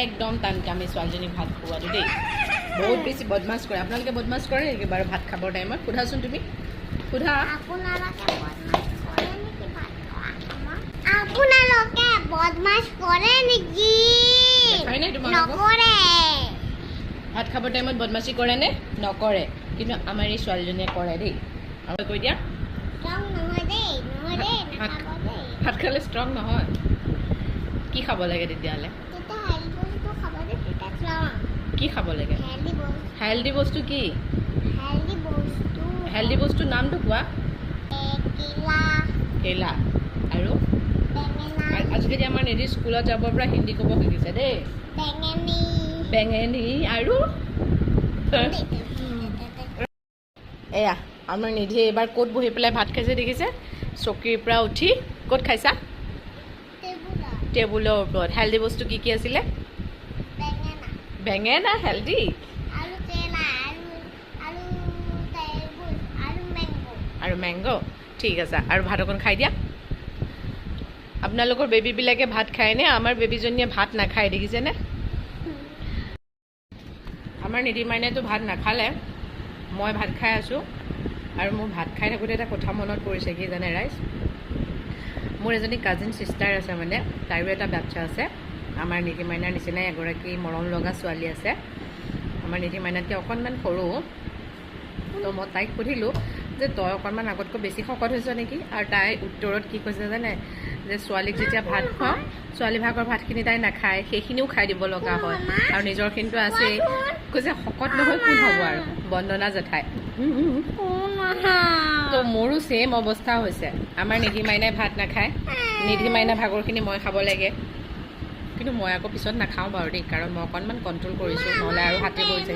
একদম টান কাম এই ছোৱালীজনীক ভাত খুওৱাটো দেই বহুত বেছি বদমাছ কৰে আপোনালোকে বদমাছ কৰে নেকি বাৰু ভাত খাবৰ টাইমত সোধাচোন তুমি সোধা আপোনালোকে বদমাছ কৰে নেকি দেখাই নাই তোমালোকক নকৰে ভাত খাবৰ টাইমত বদমাছি কৰে নে নকৰে কিন্তু আমাৰ এই ছোৱালীজনীয়ে কৰে দেই আৰু কৈ দিয়া ষ্ট্ৰং নহয় দেই নাখাব দেই ভাত খালে ষ্ট্ৰং নহয় কি খাব লাগে তেতিয়াহ'লে তেতিয়া হেল্ডি বস্তু খাব দেই তেতিয়া ষ্ট্ৰং কি খাব লাগে হেল্ডি বস্তু কি হেল্ডি বস্তু নামটো কোৱা কেলা আৰু আজিকালি আমাৰ নিধি স্কুলত যাবৰ পৰা হিন্দী ক'ব শিকিছে দেই বেঙেনী আৰু এয়া আমাৰ নিধি এইবাৰ ক'ত বহি পেলাই ভাত খাইছে দেখিছে চকীৰ পৰা উঠি ক'ত খাইছা টেবুলৰ ওপৰত হেল্ডি বস্তু কি কি আছিলে বেঙেনা হেল্ডি আৰু মেংগ ঠিক আছে আৰু ভাত অকণ খাই দিয়া আপোনালোকৰ বেবীবিলাকে ভাত খায়নে আমাৰ বেবীজনীয়ে ভাত নাখায় দেখিছেনে আমাৰ নিধি মাইনাইতো ভাত নাখালে মই ভাত খাই আছোঁ আৰু মোৰ ভাত খাই থাকোঁতে এটা কথা মনত পৰিছে কি জানে ৰাইজ মোৰ এজনী কাজিন ছিষ্টাৰ আছে মানে তাইৰো এটা বাচ্ছা আছে আমাৰ নিধি মাইনাৰ নিচিনাই এগৰাকী মৰম লগা ছোৱালী আছে আমাৰ নিধি মাইনাতকৈ অকণমান সৰু তো মই তাইক সুধিলোঁ যে তই অকণমান আগতকৈ বেছি শকত হৈছ নেকি আৰু তাই উত্তৰত কি কৈছে জানে যে ছোৱালীক যেতিয়া ভাত খুৱাওঁ ছোৱালী ভাগৰ ভাতখিনি তাই নাখায় সেইখিনিও খাই দিব লগা হয় আৰু নিজৰখিনিতো আছেই কৈছে শকত নহয় কোন হ'ব আৰু বন্দনা জেঠাই তো মোৰো ছেইম অৱস্থা হৈছে আমাৰ নিধি মাইনাই ভাত নাখায় নিধি মাইনা ভাগৰখিনি মই খাব লাগে কিন্তু মই আকৌ পিছত নাখাওঁ বাৰু দেই কাৰণ মই অকণমান কণ্ট্ৰল কৰিছোঁ নহ'লে আৰু হাতী পৰিছে